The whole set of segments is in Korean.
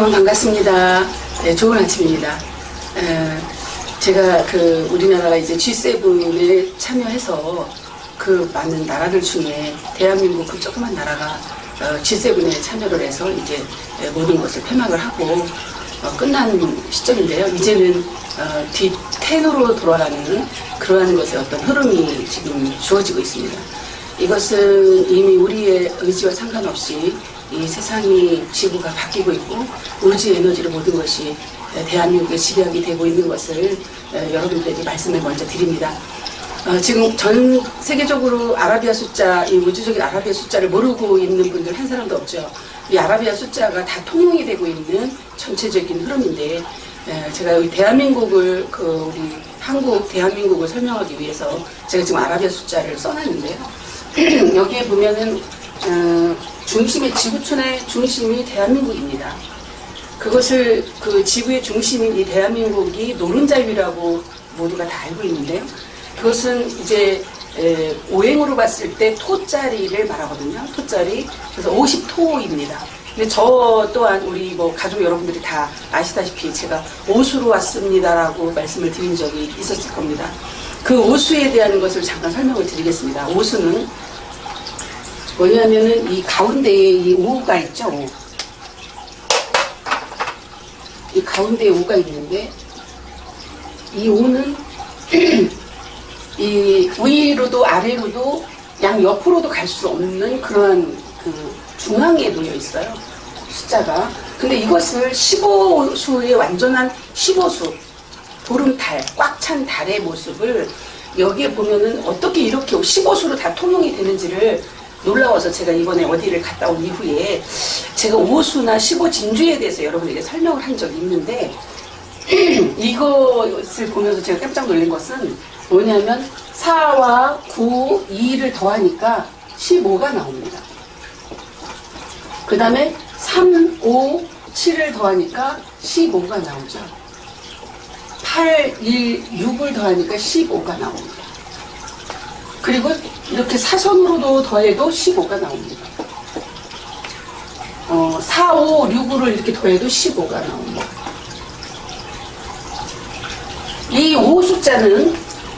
여러분 반갑습니다. 네, 좋은 아침입니다. 제가 우리나라가 이제 G7에 참여해서 그 많은 나라들 중에 대한민국 그 조그만 나라가 G7에 참여를 해서 이제 모든 것을 폐막을 하고 끝난 시점인데요. 이제는 뒤10으로 돌아가는 그러한 것의 어떤 흐름이 지금 주어지고 있습니다. 이것은 이미 우리의 의지와 상관없이 이 세상이 지구가 바뀌고 있고 우주 에너지로 모든 것이 대한민국의 지배하게 되고 있는 것을 여러분들에게 말씀을 먼저 드립니다. 지금 전 세계적으로 아라비아 숫자, 이 우주적인 아라비아 숫자를 모르고 있는 분들 한 사람도 없죠. 이 아라비아 숫자가 다 통용이 되고 있는 전체적인 흐름인데, 제가 여기 대한민국을 우리 한국 대한민국을 설명하기 위해서 제가 지금 아라비아 숫자를 써놨는데요. 여기에 보면은 지구촌의 중심이 대한민국입니다. 그것을 지구의 중심인 이 대한민국이 노른자위라고 모두가 다 알고 있는데요. 그것은 이제 오행으로 봤을 때 토자리를 말하거든요. 토자리. 그래서 50토입니다. 근데 저 또한 우리 가족 여러분들이 다 아시다시피 제가 오수로 왔습니다라고 말씀을 드린 적이 있었을 겁니다. 그 오수에 대한 것을 잠깐 설명을 드리겠습니다. 오수는 뭐냐면은 이 가운데에 이 오가 있죠. 이 가운데에 오가 있는데 이 오는 이 위로도 아래로도 양 옆으로도 갈 수 없는 그러한 중앙에 놓여 있어요. 숫자가. 근데 이것을 15수의 완전한 15수 보름달, 꽉 찬 달의 모습을 여기에 보면은 어떻게 이렇게 15수로 다 통용이 되는지를 놀라워서 제가 이번에 어디를 갔다 온 이후에 제가 5수나 15진주에 대해서 여러분에게 설명을 한 적이 있는데 이것을 보면서 제가 깜짝 놀란 것은 뭐냐면 4와 9, 2를 더하니까 15가 나옵니다. 그 다음에 3, 5, 7을 더하니까 15가 나오죠. 8, 1, 6을 더하니까 15가 나옵니다. 그리고 이렇게 사선으로도 더해도 15가 나옵니다. 4, 5, 6을 이렇게 더해도 15가 나옵니다. 이 5 숫자는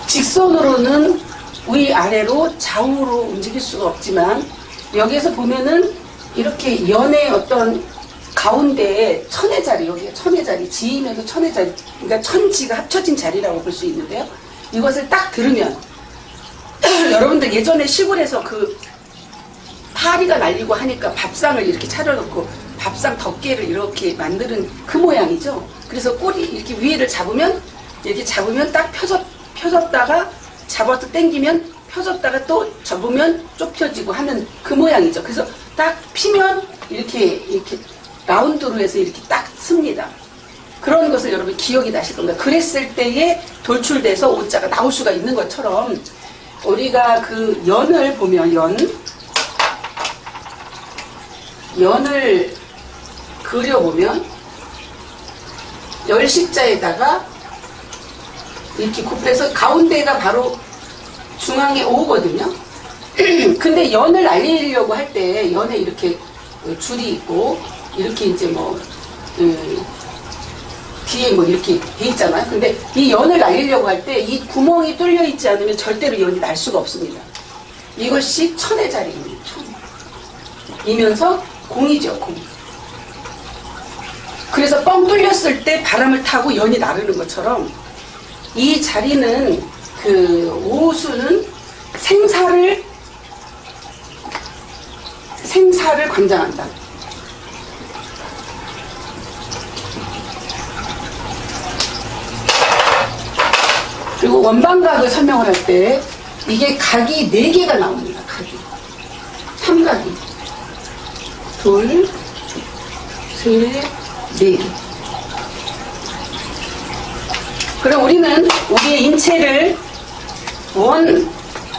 직선으로는 위아래로 좌우로 움직일 수가 없지만 여기에서 보면은 이렇게 연의 어떤 가운데에 천의 자리, 여기가 천의 자리, 지이면서 천의 자리, 그러니까 천지가 합쳐진 자리라고 볼 수 있는데요. 이것을 딱 들으면 여러분들 예전에 시골에서 파리가 날리고 하니까 밥상을 이렇게 차려놓고 밥상 덮개를 이렇게 만드는 그 모양이죠. 그래서 꼬리 이렇게 위에를 잡으면 이렇게 잡으면 딱 펴졌다가 잡아서 당기면 펴졌다가 또 접으면 좁혀지고 하는 그 모양이죠. 그래서 딱 피면 이렇게 라운드로 해서 이렇게 딱 씁니다. 그런 것을 여러분 기억이 나실 겁니다. 그랬을 때에 돌출돼서 오자가 나올 수가 있는 것처럼 우리가 연을 보면 연을 그려보면 열십자에다가 이렇게 곱해서 가운데가 바로 중앙에 오거든요. 근데 연을 알리려고 할 때 연에 이렇게 줄이 있고 이렇게 이제 뒤에 이렇게 돼 있잖아요. 근데 이 연을 날리려고 할 때 이 구멍이 뚫려 있지 않으면 절대로 연이 날 수가 없습니다. 이것이 천의 자리입니다. 이면서 공이죠, 공. 그래서 뻥 뚫렸을 때 바람을 타고 연이 나르는 것처럼 이 자리는 오수는 생사를 관장한다. 그리고 원방각을 설명을 할 때 이게 각이 4개가 나옵니다. 각이. 삼각이. 2, 3, 4개. 그럼 우리는 우리의 인체를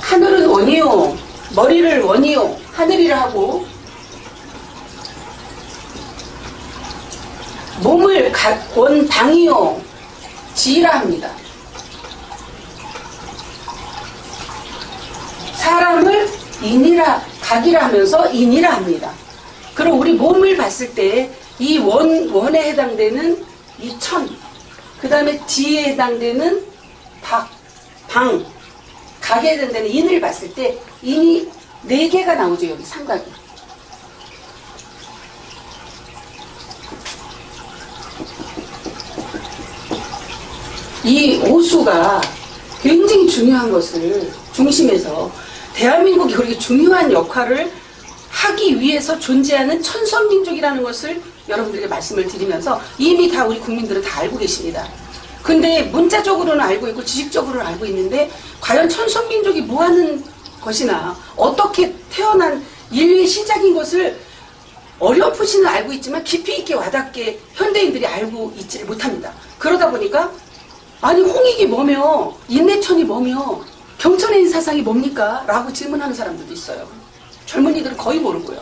하늘은 원이요, 머리를 원이요, 하늘이라 하고 몸을 원방이요, 지라 합니다. 사람을 인이라, 각이라 하면서 인이라 합니다. 그럼 우리 몸을 봤을 때 이 원에 해당되는 이 천, 그 다음에 지에 해당되는 방, 각에 해당되는 인을 봤을 때 인이 4개가 나오죠. 여기 삼각이. 이 오수가 굉장히 중요한 것을 중심에서 대한민국이 그렇게 중요한 역할을 하기 위해서 존재하는 천선민족이라는 것을 여러분들에게 말씀을 드리면서 이미 다 우리 국민들은 다 알고 계십니다. 근데 문자적으로는 알고 있고 지식적으로는 알고 있는데 과연 천선민족이 뭐 하는 것이나 어떻게 태어난 인류의 시작인 것을 어렴풋이는 알고 있지만 깊이 있게 와닿게 현대인들이 알고 있지를 못합니다. 그러다 보니까 아니 홍익이 뭐며 인내천이 뭐며 경천의 인사상이 뭡니까? 라고 질문하는 사람들도 있어요. 젊은이들은 거의 모르고요.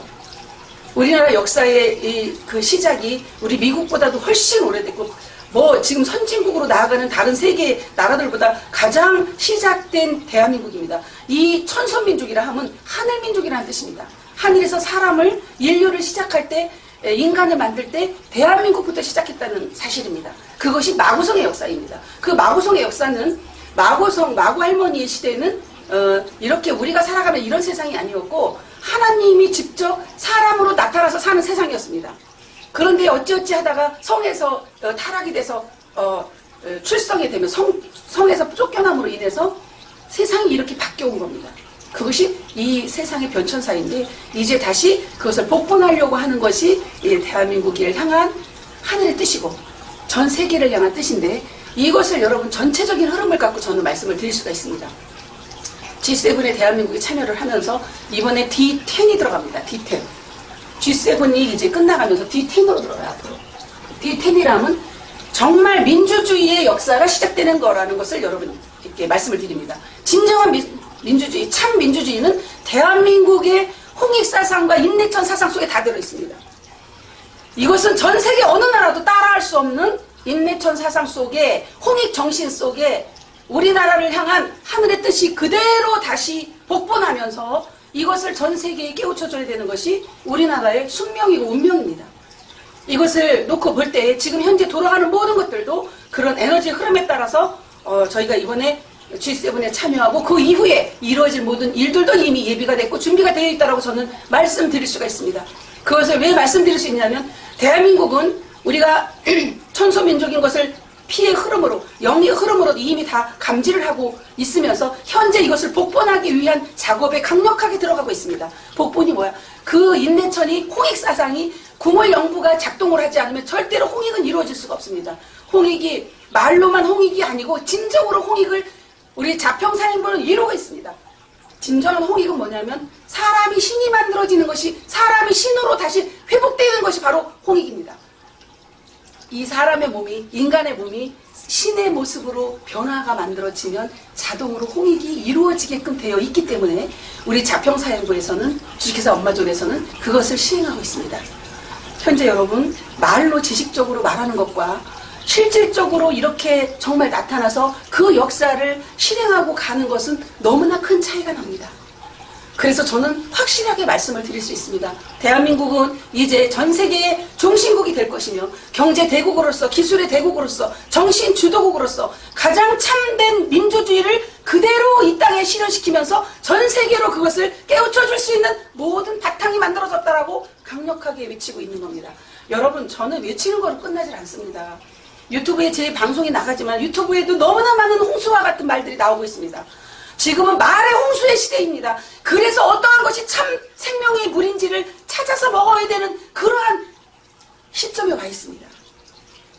우리나라 역사의 그 시작이 우리 미국보다도 훨씬 오래됐고 뭐 지금 선진국으로 나아가는 다른 세계 나라들보다 가장 시작된 대한민국입니다. 이 천선민족이라 하면 하늘민족이라는 뜻입니다. 하늘에서 사람을 인류를 시작할 때 인간을 만들 때 대한민국부터 시작했다는 사실입니다. 그것이 마구성의 역사입니다. 그 마구성의 역사는 마구 할머니의 시대는 이렇게 우리가 살아가는 이런 세상이 아니었고 하나님이 직접 사람으로 나타나서 사는 세상이었습니다. 그런데 어찌어찌 하다가 성에서 타락이 돼서 출성이 되면 성에서 쫓겨남으로 인해서 세상이 이렇게 바뀌어온 겁니다. 그것이 이 세상의 변천사인데 이제 다시 그것을 복원하려고 하는 것이 대한민국을 향한 하늘의 뜻이고 전 세계를 향한 뜻인데 이것을 여러분 전체적인 흐름을 갖고 저는 말씀을 드릴 수가 있습니다. G7에 대한민국이 참여를 하면서 이번에 D10이 들어갑니다. D10. G7이 이제 끝나가면서 D10으로 들어가요. 앞으로. D10이라면 정말 민주주의의 역사가 시작되는 거라는 것을 여러분께 말씀을 드립니다. 진정한 민주주의, 참 민주주의는 대한민국의 홍익사상과 인내천 사상 속에 다 들어있습니다. 이것은 전 세계 어느 나라도 따라할 수 없는 인내천 사상 속에 홍익정신 속에 우리나라를 향한 하늘의 뜻이 그대로 다시 복본하면서 이것을 전 세계에 깨우쳐줘야 되는 것이 우리나라의 숙명이고 운명입니다. 이것을 놓고 볼 때 지금 현재 돌아가는 모든 것들도 그런 에너지 흐름에 따라서 저희가 이번에 G7에 참여하고 그 이후에 이루어질 모든 일들도 이미 예비가 됐고 준비가 되어 있다고 저는 말씀드릴 수가 있습니다. 그것을 왜 말씀드릴 수 있냐면 대한민국은 우리가 천소민족인 것을 피의 흐름으로 영의 흐름으로 이미 다 감지를 하고 있으면서 현재 이것을 복본하기 위한 작업에 강력하게 들어가고 있습니다. 복본이 뭐야? 그 인내천이 홍익사상이 구물영부가 작동을 하지 않으면 절대로 홍익은 이루어질 수가 없습니다. 홍익이 말로만 홍익이 아니고 진정으로 홍익을 우리 자평사행부는 이루고 있습니다. 진정한 홍익은 뭐냐면 사람이 신이 만들어지는 것이 사람이 신으로 다시 회복되는 것이 바로 홍익입니다. 이 사람의 몸이 인간의 몸이 신의 모습으로 변화가 만들어지면 자동으로 홍익이 이루어지게끔 되어 있기 때문에 우리 자평사행부에서는 주식회사 엄마존에서는 그것을 시행하고 있습니다. 현재 여러분 말로 지식적으로 말하는 것과 실질적으로 이렇게 정말 나타나서 그 역사를 실행하고 가는 것은 너무나 큰 차이가 납니다. 그래서 저는 확실하게 말씀을 드릴 수 있습니다. 대한민국은 이제 전 세계의 중심국이 될 것이며 경제 대국으로서 기술의 대국으로서 정신 주도국으로서 가장 참된 민주주의를 그대로 이 땅에 실현시키면서 전 세계로 그것을 깨우쳐줄 수 있는 모든 바탕이 만들어졌다라고 강력하게 외치고 있는 겁니다. 여러분 저는 외치는 거로 끝나질 않습니다. 유튜브에 제 방송이 나가지만 유튜브에도 너무나 많은 홍수와 같은 말들이 나오고 있습니다. 지금은 말의 홍수의 시대입니다. 그래서 어떠한 것이 참 생명의 물인지를 찾아서 먹어야 되는 그러한 시점에 와 있습니다.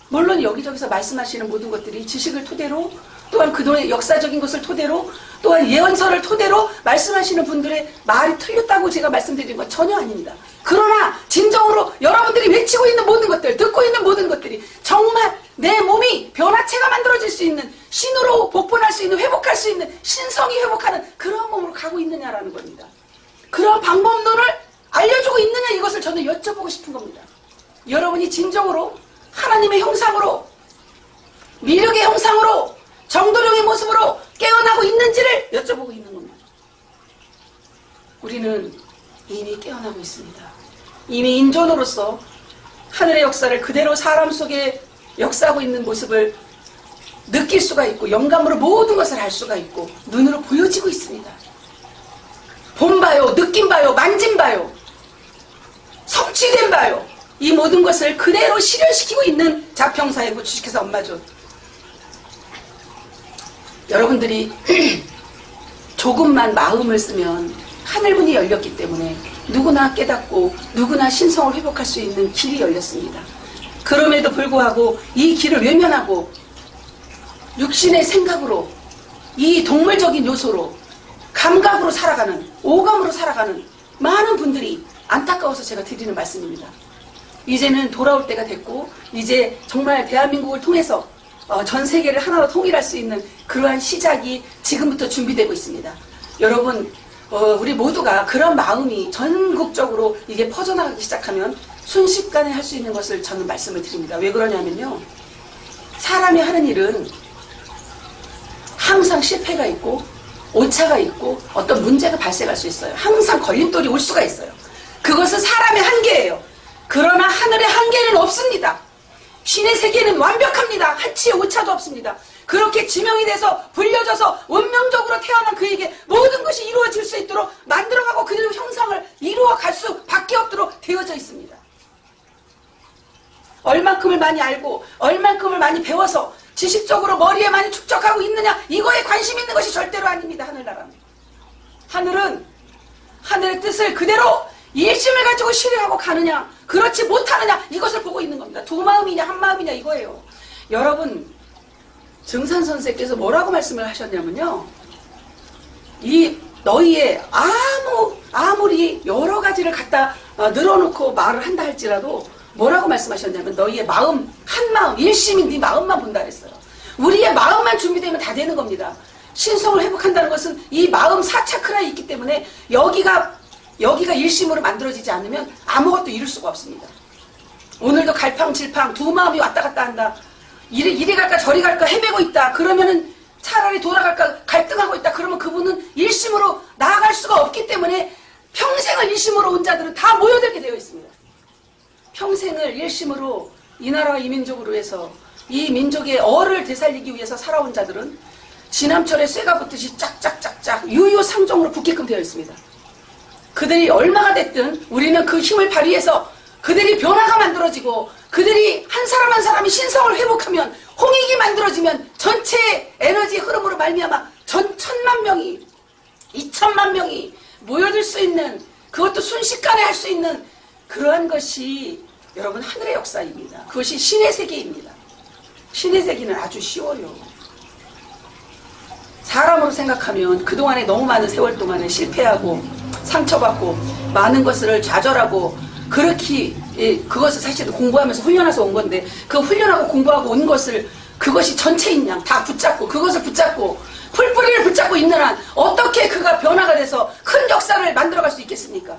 물론 여기저기서 말씀하시는 모든 것들이 지식을 토대로 또한 그동안의 역사적인 것을 토대로 또한 예언서를 토대로 말씀하시는 분들의 말이 틀렸다고 제가 말씀드리는 건 전혀 아닙니다. 그러나 진정으로 여러분들이 외치고 있는 모든 것들, 듣고 있는 모든 것들이 정말 내 몸이 변화체가 만들어질 수 있는 신으로 복본할 수 있는 회복할 수 있는 신성이 회복하는 그런 몸으로 가고 있느냐라는 겁니다. 그런 방법론을 알려주고 있느냐 이것을 저는 여쭤보고 싶은 겁니다. 여러분이 진정으로 하나님의 형상으로 미륵의 형상으로 정도령의 모습으로 깨어나고 있는지를 여쭤보고 있는 겁니다. 우리는 이미 깨어나고 있습니다. 이미 인존으로서 하늘의 역사를 그대로 사람 속에 역사하고 있는 모습을 느낄 수가 있고 영감으로 모든 것을 알 수가 있고 눈으로 보여지고 있습니다. 본 바요, 느낀 바요, 만진 바요, 성취된 바요, 이 모든 것을 그대로 실현시키고 있는 자평사회부 주식회사 엄마존. 여러분들이 조금만 마음을 쓰면 하늘문이 열렸기 때문에 누구나 깨닫고 누구나 신성을 회복할 수 있는 길이 열렸습니다. 그럼에도 불구하고 이 길을 외면하고 육신의 생각으로, 이 동물적인 요소로, 감각으로 살아가는, 오감으로 살아가는 많은 분들이 안타까워서 제가 드리는 말씀입니다. 이제는 돌아올 때가 됐고 이제 정말 대한민국을 통해서 전 세계를 하나로 통일할 수 있는 그러한 시작이 지금부터 준비되고 있습니다. 여러분, 우리 모두가 그런 마음이 전국적으로 이게 퍼져나가기 시작하면 순식간에 할 수 있는 것을 저는 말씀을 드립니다. 왜 그러냐면요, 사람이 하는 일은 항상 실패가 있고 오차가 있고 어떤 문제가 발생할 수 있어요. 항상 걸림돌이 올 수가 있어요. 그것은 사람의 한계예요. 그러나 하늘의 한계는 없습니다. 신의 세계는 완벽합니다. 한치의 오차도 없습니다. 그렇게 지명이 돼서 불려져서 운명적으로 태어난 그에게 모든 것이 이루어질 수 있도록 만들어가고 그대로 형상을 이루어갈 수밖에 없도록 되어져 있습니다. 얼만큼을 많이 알고 얼만큼을 많이 배워서 지식적으로 머리에 많이 축적하고 있느냐, 이거에 관심 있는 것이 절대로 아닙니다. 하늘나라는. 하늘은 하늘의 뜻을 그대로 일심을 가지고 실행하고 가느냐, 그렇지 못하느냐, 이것을 보고 있는 겁니다. 두 마음이냐 한 마음이냐 이거예요. 여러분, 증산 선생께서 뭐라고 말씀을 하셨냐면요, 이 너희의 아무리 여러 가지를 갖다 늘어놓고 말을 한다 할지라도 뭐라고 말씀하셨냐면, 너희의 마음, 한 마음, 일심인 네 마음만 본다 했어요. 우리의 마음만 준비되면 다 되는 겁니다. 신성을 회복한다는 것은 이 마음 사차크라에 있기 때문에 여기가 일심으로 만들어지지 않으면 아무것도 이룰 수가 없습니다. 오늘도 갈팡질팡 두 마음이 왔다 갔다 한다. 이리 갈까 저리 갈까 헤매고 있다. 그러면은 차라리 돌아갈까 갈등하고 있다. 그러면 그분은 일심으로 나아갈 수가 없기 때문에 평생을 일심으로 온 자들은 다 모여들게 되어 있습니다. 평생을 일심으로 이 나라와 이 민족을 위해서, 이 민족의 어를 되살리기 위해서 살아온 자들은 지남철에 쇠가 붙듯이 짝짝짝짝 유유상종으로 붙게끔 되어 있습니다. 그들이 얼마가 됐든 우리는 그 힘을 발휘해서 그들이 변화가 만들어지고 그들이 한 사람 한 사람이 신성을 회복하면, 홍익이 만들어지면 전체의 에너지 흐름으로 말미암아 1,000만 명이 2,000만 명이 모여들 수 있는, 그것도 순식간에 할 수 있는 그러한 것이 여러분 하늘의 역사입니다. 그것이 신의 세계입니다. 신의 세계는 아주 쉬워요. 사람으로 생각하면 그동안에 너무 많은 세월 동안에 실패하고 상처받고 많은 것을 좌절하고 그렇게 그것을 사실 공부하면서 훈련해서 온 건데, 그 훈련하고 공부하고 온 것을 그것이 전체인 양 다 붙잡고 그것을 붙잡고 풀뿌리를 붙잡고 있는 한 어떻게 그가 변화가 돼서 큰 역사를 만들어갈 수 있겠습니까?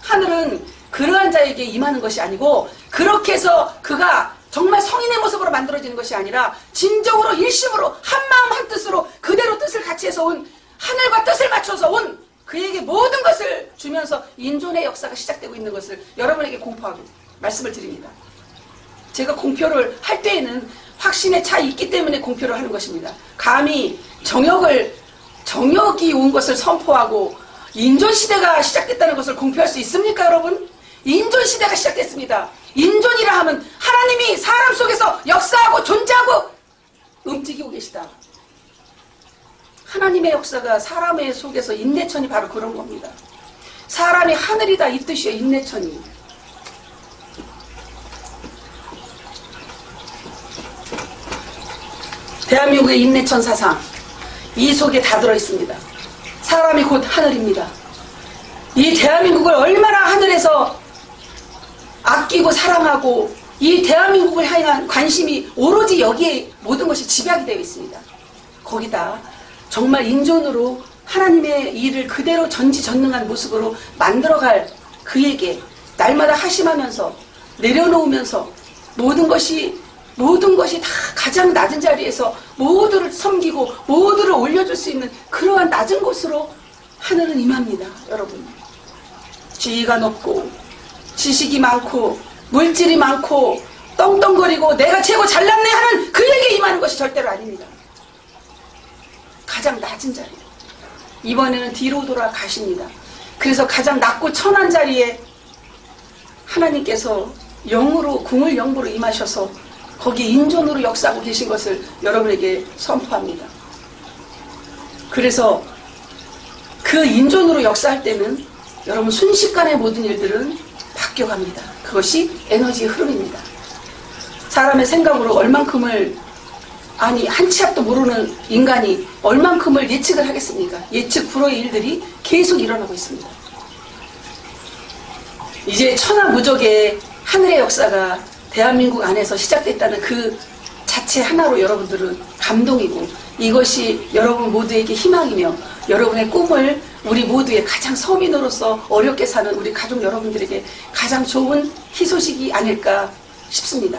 하늘은 그러한 자에게 임하는 것이 아니고, 그렇게 해서 그가 정말 성인의 모습으로 만들어지는 것이 아니라 진정으로 일심으로 한 마음 한 뜻으로 그대로 뜻을 같이 해서 온, 하늘과 뜻을 맞춰서 온 그에게 모든 것을 주면서 인존의 역사가 시작되고 있는 것을 여러분에게 공포하고 말씀을 드립니다. 제가 공표를 할 때에는 확신에 차 있기 때문에 공표를 하는 것입니다. 감히 정역이 온 것을 선포하고 인존시대가 시작됐다는 것을 공표할 수 있습니까, 여러분? 인존시대가 시작됐습니다. 인존이라 하면 하나님이 사람 속에서 역사하고 존재하고 움직이고 계시다. 하나님의 역사가 사람의 속에서 인내천이 바로 그런 겁니다. 사람이 하늘이다 이 뜻이에요. 인내천이. 대한민국의 인내천 사상, 이 속에 다 들어있습니다. 사람이 곧 하늘입니다. 이 대한민국을 얼마나 하늘에서 아끼고 사랑하고 이 대한민국을 향한 관심이 오로지 여기에 모든 것이 집약이 되어 있습니다. 거기다 정말 인존으로 하나님의 일을 그대로 전지전능한 모습으로 만들어갈 그에게 날마다 하심하면서 내려놓으면서 모든 것이 다 가장 낮은 자리에서 모두를 섬기고 모두를 올려줄 수 있는 그러한 낮은 곳으로 하늘은 임합니다. 여러분, 지위가 높고 지식이 많고 물질이 많고 떵떵거리고 내가 최고 잘났네 하는 그에게 임하는 것이 절대로 아닙니다. 가장 낮은 자리. 이번에는 뒤로 돌아가십니다. 그래서 가장 낮고 천한 자리에 하나님께서 영으로 궁을 영으로 임하셔서 거기 인존으로 역사하고 계신 것을 여러분에게 선포합니다. 그래서 그 인존으로 역사할 때는 여러분 순식간에 모든 일들은 바뀌어갑니다. 그것이 에너지의 흐름입니다. 사람의 생각으로 얼만큼을 아니 한 치 앞도 모르는 인간이 얼만큼을 예측을 하겠습니까? 예측 불허의 일들이 계속 일어나고 있습니다. 이제 천하무적의 하늘의 역사가 대한민국 안에서 시작됐다는 그 자체 하나로 여러분들은 감동이고 이것이 여러분 모두에게 희망이며 여러분의 꿈을 우리 모두의 가장 서민으로서 어렵게 사는 우리 가족 여러분들에게 가장 좋은 희소식이 아닐까 싶습니다.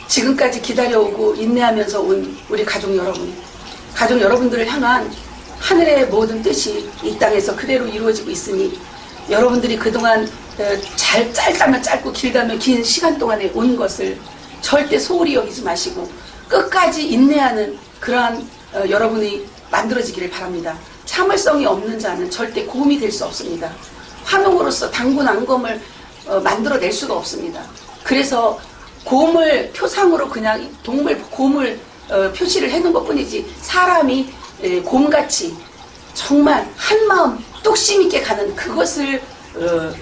지금까지 기다려오고 인내하면서 온 우리 가족 여러분들을 향한 하늘의 모든 뜻이 이 땅에서 그대로 이루어지고 있으니 여러분들이 그동안 짧다면 짧고 길다면 긴 시간 동안에 온 것을 절대 소홀히 여기지 마시고 끝까지 인내하는 그러한 여러분이 만들어지기를 바랍니다. 참을성이 없는 자는 절대 고음이 될 수 없습니다. 환웅으로서 당군 안검을 만들어낼 수가 없습니다. 그래서 곰을 표상으로 그냥 동물 곰을 표시를 해놓은 것 뿐이지 사람이 곰같이 정말 한마음 뚝심 있게 가는 그것을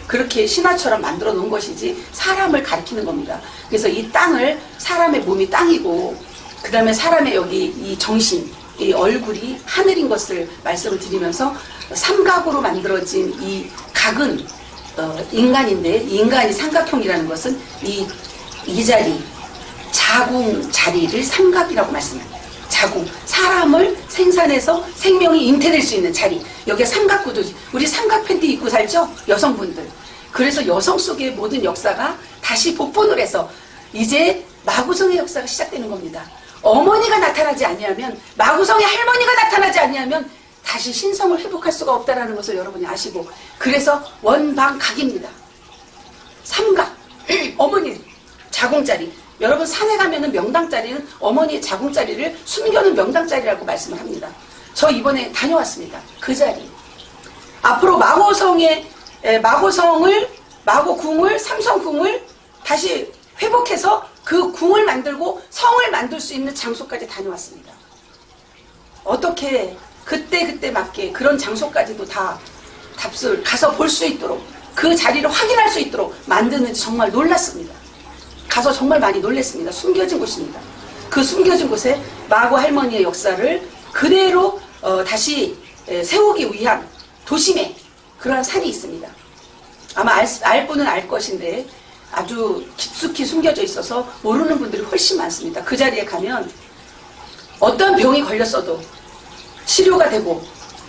그렇게 신화처럼 만들어 놓은 것이지 사람을 가리키는 겁니다. 그래서 이 땅을 사람의 몸이 땅이고 그 다음에 사람의 여기 이 정신 이 얼굴이 하늘인 것을 말씀을 드리면서 삼각으로 만들어진 이 각은 인간인데 이 인간이 삼각형이라는 것은 이 자리 자궁 자리를 삼각이라고 말씀합니다. 자궁 사람을 생산해서 생명이 잉태될 수 있는 자리 여기가 삼각구도지. 우리 삼각 팬티 입고 살죠? 여성분들. 그래서 여성 속의 모든 역사가 다시 복본을 해서 이제 마구성의 역사가 시작되는 겁니다. 어머니가 나타나지 아니하면 마구성의 할머니가 나타나지 아니하면 다시 신성을 회복할 수가 없다는 것을 여러분이 아시고 그래서 원방각입니다. 삼각 어머니 자궁자리 여러분 산에 가면은 명당자리는 어머니의 자궁자리를 숨겨놓은 명당자리라고 말씀을 합니다. 저 이번에 다녀왔습니다. 그 자리 앞으로 마고궁을 삼성궁을 다시 회복해서 그 궁을 만들고 성을 만들 수 있는 장소까지 다녀왔습니다. 어떻게 그때 맞게 그런 장소까지도 다 답을 가서 볼 수 있도록 그 자리를 확인할 수 있도록 만드는지 정말 놀랐습니다. 가서 정말 많이 놀랐습니다. 숨겨진 곳입니다. 그 숨겨진 곳에 마고 할머니의 역사를 그대로 다시 세우기 위한 도심에 그러한 산이 있습니다. 아마 알 분은 알 것인데 아주 깊숙이 숨겨져 있어서 모르는 분들이 훨씬 많습니다. 그 자리에 가면 어떤 병이 걸렸어도 치료가 되고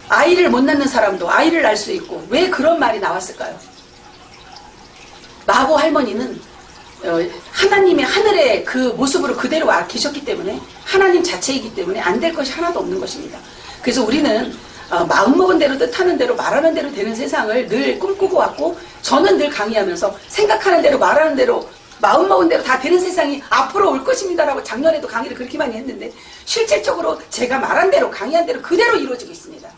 아이를 못 낳는 사람도 아이를 낳을 수 있고 왜 그런 말이 나왔을까요? 마고 할머니는 하나님의 하늘의 그 모습으로 그대로 와 계셨기 때문에 하나님 자체이기 때문에 안 될 것이 하나도 없는 것입니다. 그래서 우리는 마음먹은 대로 뜻하는 대로 말하는 대로 되는 세상을 늘 꿈꾸고 왔고 저는 늘 강의하면서 생각하는 대로 말하는 대로 마음먹은 대로 다 되는 세상이 앞으로 올 것입니다라고 작년에도 강의를 그렇게 많이 했는데 실질적으로 제가 말한 대로 강의한 대로 그대로 이루어지고 있습니다.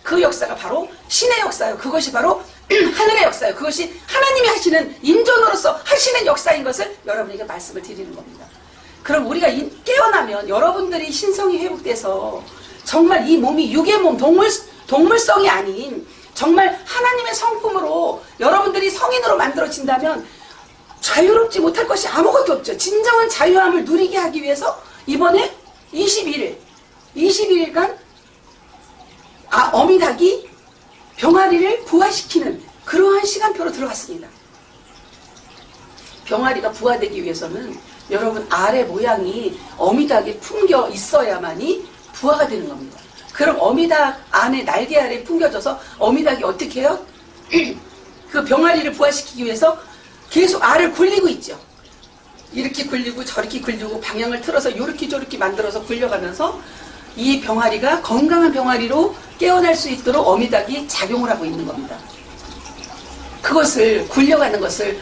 그 역사가 바로 신의 역사예요. 그것이 바로 하늘의 역사예요. 그것이 하나님이 하시는 인존으로서 하시는 역사인 것을 여러분에게 말씀을 드리는 겁니다. 그럼 우리가 깨어나면 여러분들이 신성이 회복돼서 정말 이 몸이 육의 몸, 동물성이 아닌 정말 하나님의 성품으로 여러분들이 성인으로 만들어진다면 자유롭지 못할 것이 아무것도 없죠. 진정한 자유함을 누리게 하기 위해서 이번에 21일간 어미닭이 병아리를 부화시키는 그러한 시간표로 들어갔습니다. 병아리가 부화되기 위해서는 여러분 알의 모양이 어미닭에 품겨 있어야만이 부화가 되는 겁니다. 그럼 어미닭 안에 날개 아래 품겨져서 어미닭이 어떻게 해요? 그 병아리를 부화시키기 위해서 계속 알을 굴리고 있죠. 이렇게 굴리고 저렇게 굴리고 방향을 틀어서 요렇게 저렇게 만들어서 굴려가면서 이 병아리가 건강한 병아리로 깨어날 수 있도록 어미닭이 작용을 하고 있는 겁니다. 그것을 굴려가는 것을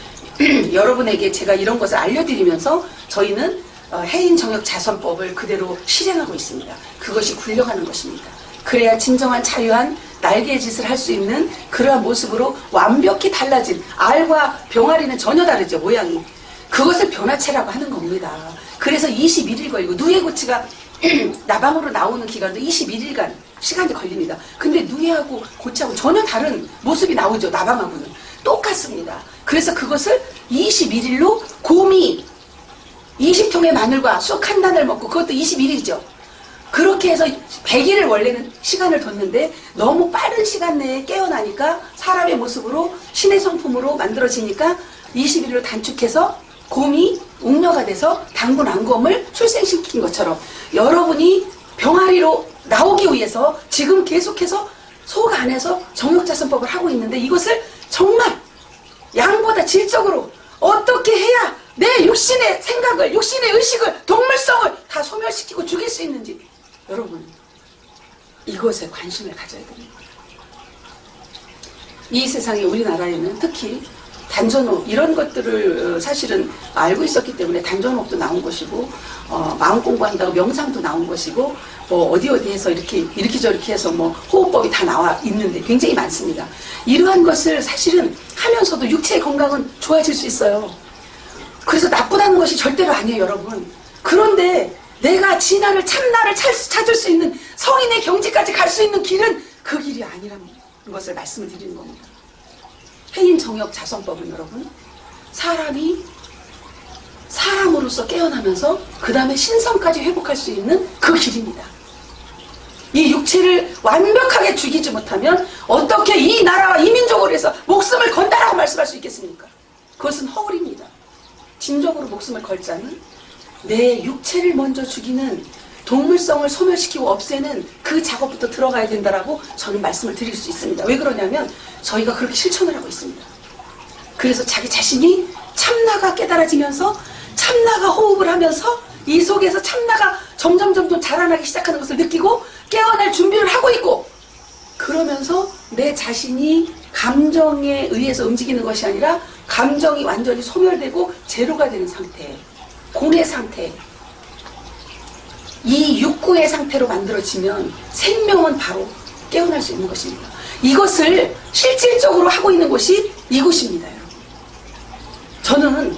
여러분에게 제가 이런 것을 알려드리면서 저희는 해인 정역 자선법을 그대로 실행하고 있습니다. 그것이 굴려가는 것입니다. 그래야 진정한 자유한 날개의 짓을 할 수 있는 그러한 모습으로 완벽히 달라진 알과 병아리는 전혀 다르죠, 모양이. 그것을 변화체라고 하는 겁니다. 그래서 21일 걸리고 누에고치가 나방으로 나오는 기간도 21일간 시간이 걸립니다. 근데 누에하고 고치하고 전혀 다른 모습이 나오죠. 나방하고는 똑같습니다. 그래서 그것을 21일로 곰이 20통의 마늘과 쑥 한 단을 먹고, 그것도 21일이죠. 그렇게 해서 100일을 원래는 시간을 뒀는데 너무 빠른 시간 내에 깨어나니까 사람의 모습으로 신의 성품으로 만들어지니까 21일로 단축해서 곰이 웅녀가 돼서 당군 앙검을 출생시킨 것처럼 여러분이 병아리로 나오기 위해서 지금 계속해서 속 안에서 정역자선법을 하고 있는데, 이것을 정말 양보다 질적으로 어떻게 해야 내 육신의 생각을, 육신의 의식을, 동물성을 다 소멸시키고 죽일 수 있는지, 여러분 이것에 관심을 가져야 됩니다. 이 세상에 우리나라에는 특히 단전호흡 이런 것들을 사실은 알고 있었기 때문에 단전호흡도 나온 것이고, 마음 공부한다고 명상도 나온 것이고, 뭐 어디에서 이렇게 저렇게 해서 뭐 호흡법이 다 나와 있는데 굉장히 많습니다. 이러한 것을 사실은 하면서도 육체의 건강은 좋아질 수 있어요. 그래서 나쁘다는 것이 절대로 아니에요, 여러분. 그런데 내가 진화를, 참나를 찾을 수 있는 성인의 경지까지 갈 수 있는 길은 그 길이 아니라는 것을 말씀을 드리는 겁니다. 해인 정역 자선법은 여러분, 사람이 사람으로서 깨어나면서 그 다음에 신성까지 회복할 수 있는 그 길입니다. 이 육체를 완벽하게 죽이지 못하면 어떻게 이 나라와 이 민족을 위해서 목숨을 건다라고 말씀할 수 있겠습니까? 그것은 허울입니다. 진정으로 목숨을 걸 자는 내 육체를 먼저 죽이는, 동물성을 소멸시키고 없애는 그 작업부터 들어가야 된다라고 저는 말씀을 드릴 수 있습니다. 왜 그러냐면 저희가 그렇게 실천을 하고 있습니다. 그래서 자기 자신이 참나가 깨달아지면서 참나가 호흡을 하면서 이 속에서 참나가 점점 자라나기 시작하는 것을 느끼고 깨어날 준비를 하고 있고, 그러면서 내 자신이 감정에 의해서 움직이는 것이 아니라 감정이 완전히 소멸되고 제로가 되는 상태, 공의 상태, 이 육구의 상태로 만들어지면 생명은 바로 깨어날 수 있는 것입니다. 이것을 실질적으로 하고 있는 곳이 이곳입니다, 여러분. 저는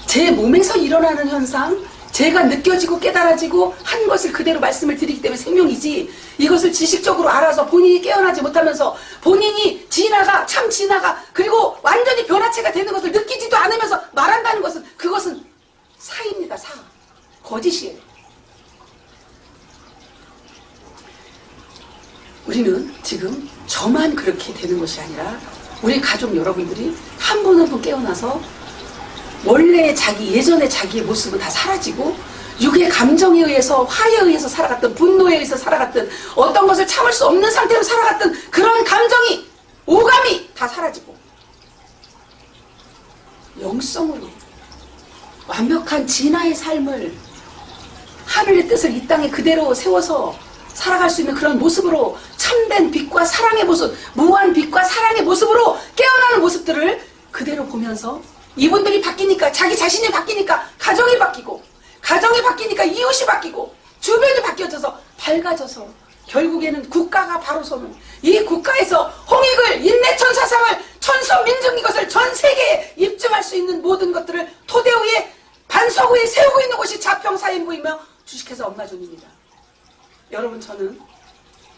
제 몸에서 일어나는 현상, 제가 느껴지고 깨달아지고 한 것을 그대로 말씀을 드리기 때문에 생명이지, 이것을 지식적으로 알아서 본인이 깨어나지 못하면서 본인이 진화가, 참 진화가, 그리고 완전히 변화체가 되는 것을 느끼지도 않으면서 말한다는 것은, 그것은 사입니다. 사. 거짓이에요. 우리는 지금 저만 그렇게 되는 것이 아니라 우리 가족 여러분들이 한 분 한 분 깨어나서 원래 예전의 자기의 모습은 다 사라지고, 육의 감정에 의해서, 화에 의해서 살아갔던, 분노에 의해서 살아갔던, 어떤 것을 참을 수 없는 상태로 살아갔던 그런 감정이, 오감이 다 사라지고 영성으로 완벽한 진화의 삶을, 하늘의 뜻을 이 땅에 그대로 세워서 살아갈 수 있는 그런 모습으로, 참된 빛과 사랑의 모습, 무한 빛과 사랑의 모습으로 깨어나는 모습들을 그대로 보면서, 이분들이 바뀌니까, 자기 자신이 바뀌니까 가정이 바뀌고, 가정이 바뀌니까 이웃이 바뀌고, 주변이 바뀌어져서 밝아져서 결국에는 국가가 바로 서는, 이 국가에서 홍익을, 인내천사상을, 천선민중, 이것을 전 세계에 입증할 수 있는 모든 것들을 토대 위에, 반석 위에 세우고 있는 곳이 자평사행부이며 주식회사 엄마존입니다. 여러분, 저는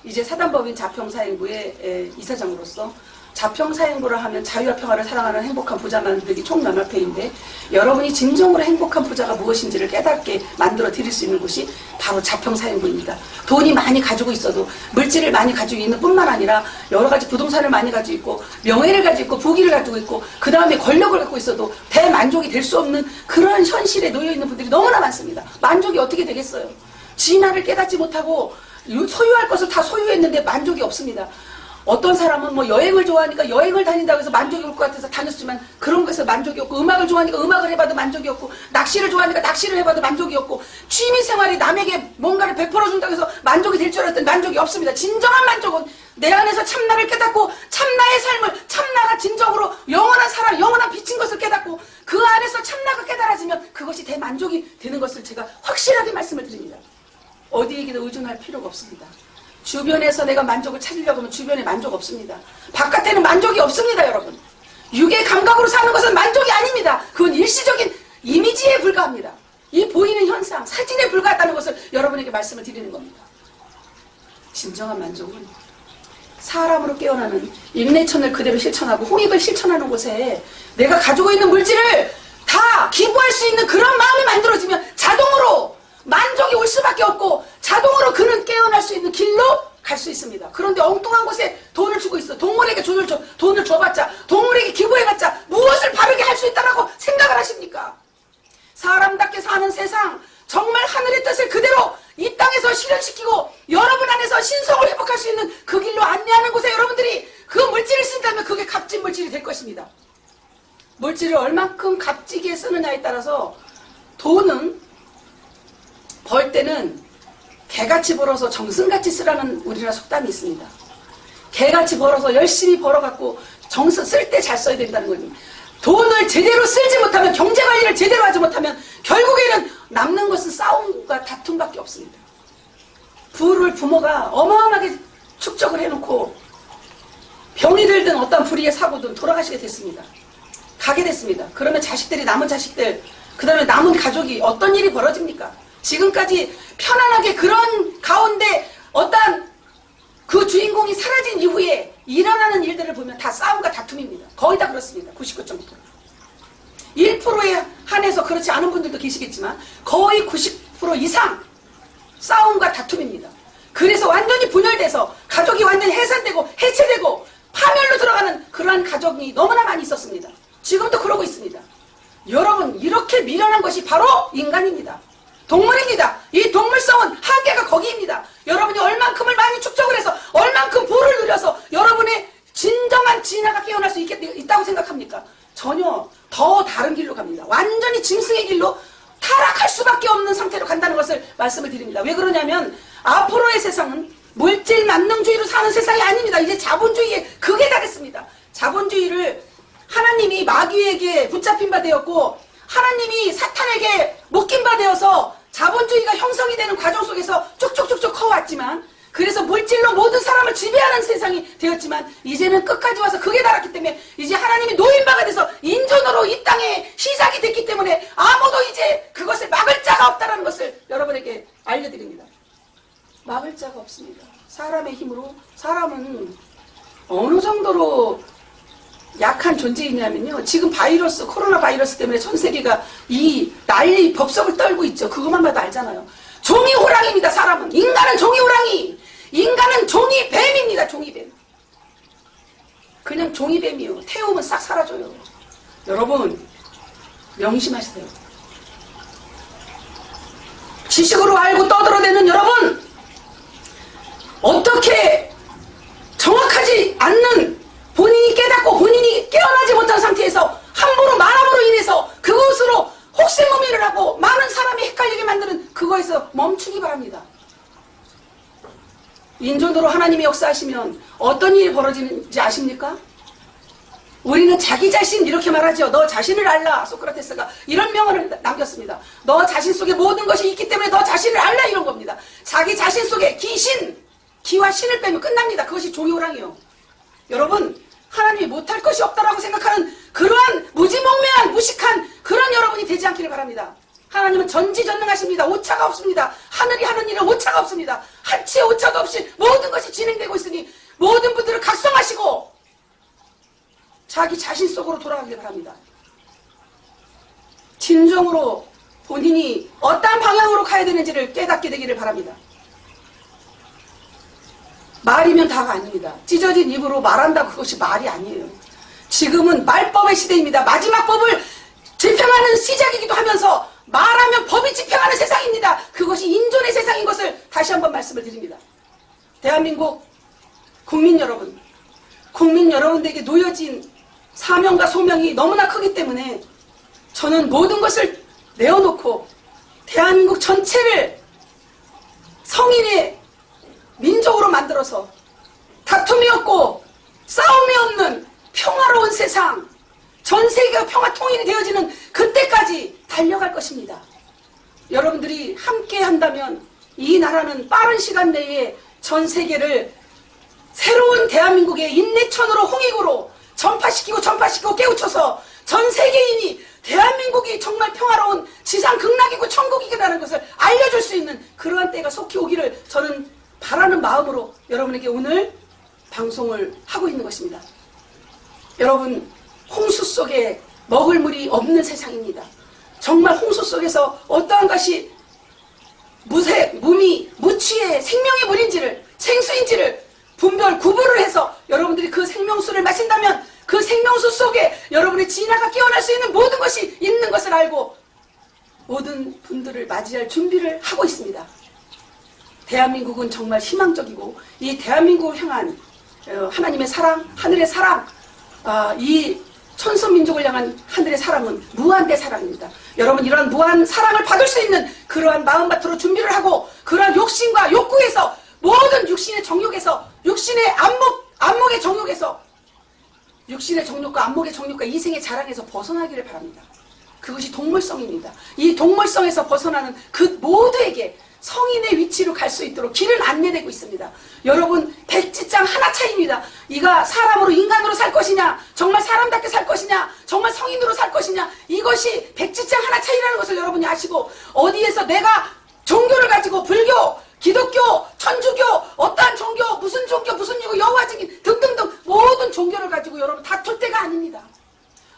이제 사단법인 자평사행부의 이사장으로서, 자평사행부를 하면 자유와 평화를 사랑하는 행복한 부자 만들기 총연합회인데, 여러분이 진정으로 행복한 부자가 무엇인지를 깨닫게 만들어 드릴 수 있는 곳이 바로 자평사행부입니다. 돈이 많이 가지고 있어도, 물질을 많이 가지고 있는 뿐만 아니라 여러 가지 부동산을 많이 가지고 있고, 명예를 가지고 있고, 부귀를 가지고 있고, 그 다음에 권력을 갖고 있어도 대만족이 될 수 없는 그런 현실에 놓여 있는 분들이 너무나 많습니다. 만족이 어떻게 되겠어요? 진화를 깨닫지 못하고 소유할 것을 다 소유했는데 만족이 없습니다. 어떤 사람은 뭐 여행을 좋아하니까 여행을 다닌다고 해서 만족이 올 것 같아서 다녔지만 그런 것에서 만족이 없고, 음악을 좋아하니까 음악을 해봐도 만족이 없고, 낚시를 좋아하니까 낚시를 해봐도 만족이 없고, 취미생활이 남에게 뭔가를 베풀어준다고 해서 만족이 될 줄 알았더니 만족이 없습니다. 진정한 만족은 내 안에서 참나를 깨닫고 참 참나의 삶을, 참나가 진정으로 영원한 사랑, 영원한 빛인 것을 깨닫고 그 안에서 참나가 깨달아지면 그것이 대만족이 되는 것을 제가 확실하게 말씀을 드립니다. 어디에게도 의존할 필요가 없습니다. 주변에서 내가 만족을 찾으려고 하면 주변에 만족 없습니다. 바깥에는 만족이 없습니다, 여러분. 육의 감각으로 사는 것은 만족이 아닙니다. 그건 일시적인 이미지에 불과합니다. 이 보이는 현상, 사진에 불과하다는 것을 여러분에게 말씀을 드리는 겁니다. 진정한 만족은 사람으로 깨어나는 인내천을 그대로 실천하고 홍익을 실천하는 곳에 내가 가지고 있는 물질을 다 기부할 수 있는 그런 마음이 만들어지면 자동으로 만족이 올 수밖에 없고 자동으로 그는 깨어날 수 있는 길로 갈 수 있습니다. 그런데 엉뚱한 곳에 돈을 주고 있어. 동물에게 돈을 줘봤자, 동물에게 기부해봤자 무엇을 바르게 할 수 있다라고 생각을 하십니까? 사람답게 사는 세상, 정말 하늘의 뜻을 그대로 이 땅에서 실현시키고 여러분 안에서 신성을 회복할 수 있는 그 길로 안내하는 곳에 여러분들이 그 물질을 쓴다면 그게 값진 물질이 될 것입니다. 물질을 얼만큼 값지게 쓰느냐에 따라서 돈은 벌 때는 개같이 벌어서 정승같이 쓰라는 우리나라 속담이 있습니다. 개같이 벌어서 열심히 벌어갖고 정승 쓸 때 잘 써야 된다는 겁니다. 돈을 제대로 쓰지 못하면, 경제관리를 제대로 하지 못하면 결국에는 남는 것은 싸움과 다툼밖에 없습니다. 부를 부모가 어마어마하게 축적을 해놓고 병이 들든 어떤 불의의 사고든 돌아가시게 됐습니다. 가게 됐습니다. 그러면 자식들이, 남은 자식들, 그 다음에 남은 가족이 어떤 일이 벌어집니까? 지금까지 편안하게 그런 가운데 어떤 그 주인공이 사라진 이후에 일어나는 일들을 보면 다 싸움과 다툼입니다. 거의 다 그렇습니다. 99.9%. 1%에 한해서 그렇지 않은 분들도 계시겠지만 거의 90% 이상 싸움과 다툼입니다. 그래서 완전히 분열돼서 가족이 완전히 해산되고 해체되고 파멸로 들어가는 그러한 가족이 너무나 많이 있었습니다. 지금도 그러고 있습니다. 여러분, 이렇게 미련한 것이 바로 인간입니다. 동물입니다. 이 동물성은 한계가 거기입니다. 여러분이 얼만큼을 많이 축적을 해서 얼만큼 부를 누려서 여러분의 진정한 진화가 깨어날 수 있다고 생각합니까? 전혀 더 다른 길로 갑니다. 완전히 짐승의 길로 타락할 수밖에 없는 상태로 간다는 것을 말씀을 드립니다. 왜 그러냐면 앞으로의 세상은 물질 만능주의로 사는 세상이 아닙니다. 이제 자본주의에 극에 달했습니다. 자본주의를 하나님이 마귀에게 붙잡힌 바 되었고 하나님이 사탄에게 묶인 바 되어서 자본주의가 형성이 되는 과정 속에서 쭉쭉쭉쭉 커왔지만, 그래서 물질로 모든 사람을 지배하는 세상이 되었지만 이제는 끝까지 와서 극에 달았기 때문에 이제 하나님이 노인바가 돼서 인존으로 이 땅에 시작이 됐기 때문에 아무도 이제 그것을 막을 자가 없다는 것을 여러분에게 알려드립니다. 막을 자가 없습니다. 사람의 힘으로. 사람은 어느 정도로 약한 존재이냐면요, 지금 바이러스, 코로나 바이러스 때문에 전 세계가 이 난리 법석을 떨고 있죠. 그것만 봐도 알잖아요. 종이 호랑이입니다. 사람은. 인간은 종이 호랑이, 인간은 종이 뱀입니다. 종이 뱀. 그냥 종이 뱀이요. 태우면 싹 사라져요. 여러분, 명심하세요. 지식으로 알고 떠들어대는 여러분, 어떻게 정확하지 않는, 본인이 깨닫고 본인이 깨어나지 못한 상태에서 함부로 말함으로 인해서 그것으로 혹세무민을 하고 많은 사람이 헷갈리게 만드는 그거에서 멈추기 바랍니다. 인존으로 하나님이 역사하시면 어떤 일이 벌어지는지 아십니까? 우리는 자기 자신 이렇게 말하죠. 너 자신을 알라. 소크라테스가 이런 명언을 남겼습니다. 너 자신 속에 모든 것이 있기 때문에 너 자신을 알라, 이런 겁니다. 자기 자신 속에 기와 신을 빼면 끝납니다. 그것이 종이 호랑이요. 여러분, 하나님이 못할 것이 없다라고 생각하는 그러한 무지몽매한 무식한 그런 여러분이 되지 않기를 바랍니다. 하나님은 전지전능하십니다. 오차가 없습니다. 하늘이 하는 일은 오차가 없습니다. 한치의 오차도 없이 모든 것이 진행되고 있으니 모든 분들을 각성하시고 자기 자신 속으로 돌아가길 바랍니다. 진정으로 본인이 어떤 방향으로 가야 되는지를 깨닫게 되기를 바랍니다. 말이면 다가 아닙니다. 찢어진 입으로 말한다고 그것이 말이 아니에요. 지금은 말법의 시대입니다. 마지막 법을 집행하는 시작이기도 하면서 말하면 법이 집행하는 세상입니다. 그것이 인존의 세상인 것을 다시 한번 말씀을 드립니다. 대한민국 국민 여러분들에게 놓여진 사명과 소명이 너무나 크기 때문에 저는 모든 것을 내어놓고 대한민국 전체를 성인의 민족으로 만들어서 다툼이 없고 싸움이 없는 평화로운 세상, 전 세계가 평화 통일이 되어지는 그때까지 달려갈 것입니다. 여러분들이 함께 한다면 이 나라는 빠른 시간 내에 전 세계를 새로운 대한민국의 인내천으로 홍익으로 전파시키고 깨우쳐서 전 세계인이 대한민국이 정말 평화로운 지상 극락이고 천국이라는 것을 알려줄 수 있는 그러한 때가 속히 오기를 저는 바라는 마음으로 여러분에게 오늘 방송을 하고 있는 것입니다. 여러분, 홍수 속에 먹을 물이 없는 세상입니다. 정말 홍수 속에서 어떠한 것이 무취의 생명의 물인지를, 생수인지를 구분을 해서 여러분들이 그 생명수를 마신다면 그 생명수 속에 여러분의 진화가 깨어날 수 있는 모든 것이 있는 것을 알고 모든 분들을 맞이할 준비를 하고 있습니다. 대한민국은 정말 희망적이고 이 대한민국을 향한 하나님의 사랑, 하늘의 사랑, 이 천선민족을 향한 하늘의 사랑은 무한대 사랑입니다. 여러분, 이러한 무한 사랑을 받을 수 있는 그러한 마음밭으로 준비를 하고 그러한 욕심과 욕구에서 모든 육신의 정욕에서 육신의 안목의 정욕에서 육신의 정욕과 안목의 정욕과 이생의 자랑에서 벗어나기를 바랍니다. 그것이 동물성입니다. 이 동물성에서 벗어나는 그 모두에게 성인의 위치로 갈 수 있도록 길을 안내되고 있습니다. 여러분, 백지장 하나 차이입니다. 이가 사람으로 인간으로 살 것이냐, 정말 사람답게 살 것이냐, 정말 성인으로 살 것이냐, 이것이 백지장 하나 차이라는 것을 여러분이 아시고 어디에서 내가 종교를 가지고 불교, 기독교, 천주교, 어떠한 종교, 무슨 유교, 여호와 증인 등등등 모든 종교를 가지고 여러분 다툴 때가 아닙니다.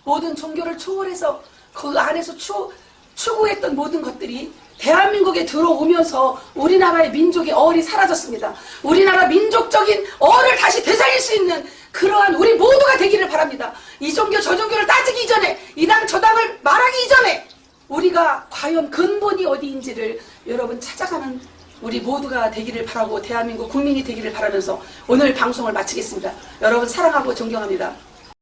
모든 종교를 초월해서 그 안에서 추구했던 모든 것들이 대한민국에 들어오면서 우리나라의 민족의 어를 사라졌습니다. 우리나라 민족적인 어를 다시 되살릴 수 있는 그러한 우리 모두가 되기를 바랍니다. 이 종교 저 종교를 따지기 이전에, 이 당 저 당을 말하기 이전에 우리가 과연 근본이 어디인지를 여러분 찾아가는 우리 모두가 되기를 바라고 대한민국 국민이 되기를 바라면서 오늘 방송을 마치겠습니다. 여러분 사랑하고 존경합니다.